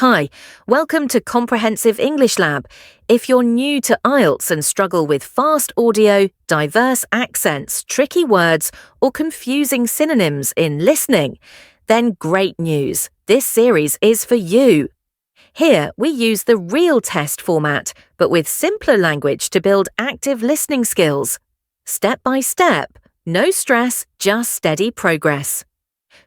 Hi, welcome to Comprehensive English Lab. If you're new to IELTS and struggle with fast audio, diverse accents, tricky words, or confusing synonyms in listening, then great news. This series is for you. Here, we use the real test format, but with simpler language to build active listening skills. Step by step, no stress, just steady progress.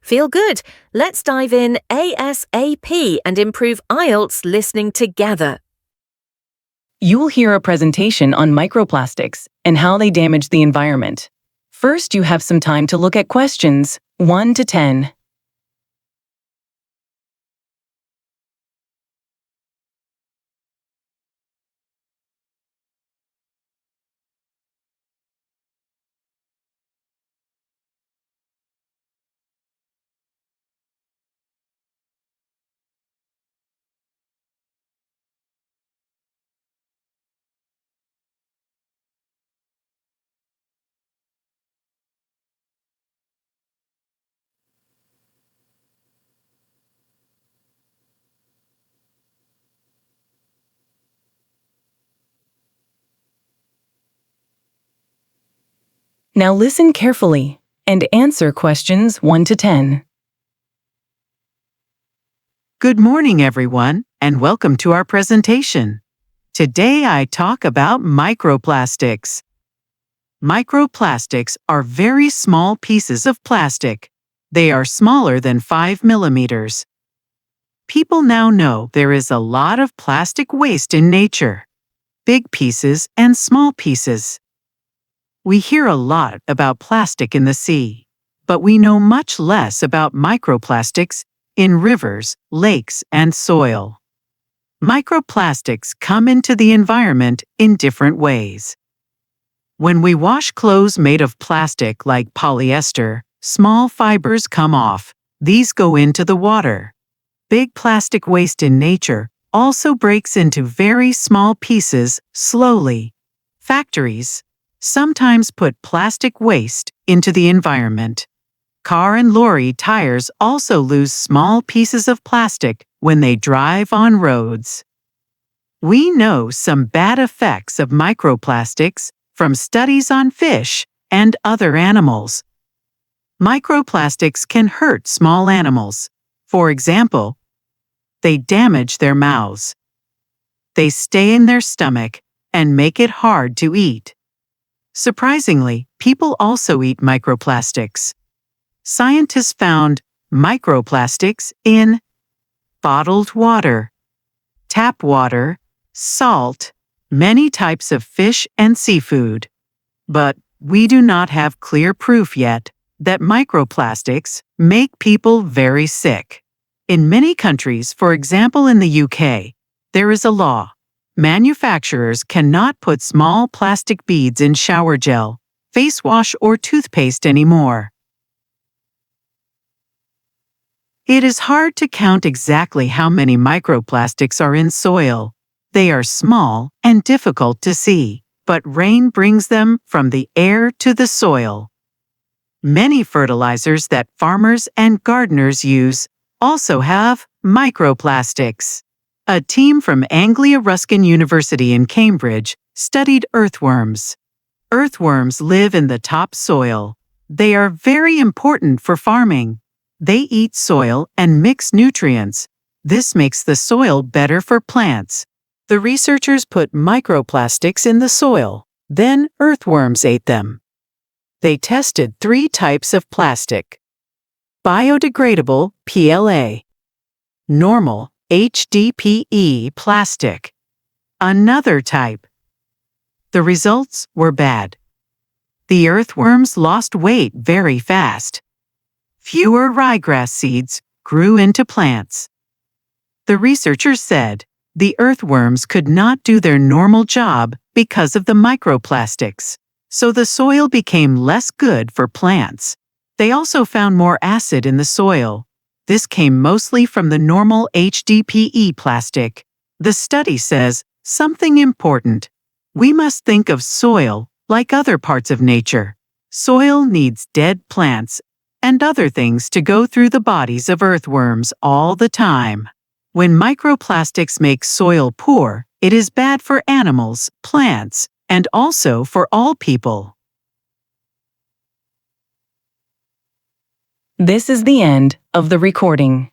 Feel good? Let's dive in ASAP and improve IELTS listening together. You will hear a presentation on microplastics and how they damage the environment. First, you have some time to look at questions 1 to 10. Now listen carefully and answer questions 1 to 10. Good morning, everyone, and welcome to our presentation. Today I talk about microplastics. Microplastics are very small pieces of plastic. They are smaller than 5 millimeters. People now know there is a lot of plastic waste in nature, big pieces and small pieces. We hear a lot about plastic in the sea, but we know much less about microplastics in rivers, lakes, and soil. Microplastics come into the environment in different ways. When we wash clothes made of plastic like polyester, small fibers come off. These go into the water. Big plastic waste in nature also breaks into very small pieces slowly. Factories sometimes put plastic waste into the environment. Car and lorry tires also lose small pieces of plastic when they drive on roads. We know some bad effects of microplastics from studies on fish and other animals. Microplastics can hurt small animals. For example, they damage their mouths. They stay in their stomach and make it hard to eat. Surprisingly, people also eat microplastics. Scientists found microplastics in bottled water, tap water, salt, many types of fish and seafood. But we do not have clear proof yet that microplastics make people very sick. In many countries, for example in the UK, there is a law. Manufacturers cannot put small plastic beads in shower gel, face wash, or toothpaste anymore. It is hard to count exactly how many microplastics are in soil. They are small and difficult to see, but rain brings them from the air to the soil. Many fertilizers that farmers and gardeners use also have microplastics. A team from Anglia Ruskin University in Cambridge studied earthworms. Earthworms live in the topsoil. They are very important for farming. They eat soil and mix nutrients. This makes the soil better for plants. The researchers put microplastics in the soil. Then earthworms ate them. They tested 3 types of plastic: biodegradable PLA, normal HDPE plastic, another type. The results were bad. The earthworms lost weight very fast. Fewer ryegrass seeds grew into plants. The researchers said the earthworms could not do their normal job because of the microplastics, so the soil became less good for plants. They also found more acid in the soil. This came mostly from the normal HDPE plastic. The study says something important. We must think of soil like other parts of nature. Soil needs dead plants and other things to go through the bodies of earthworms all the time. When microplastics make soil poor, it is bad for animals, plants, and also for all people. This is the end of the recording.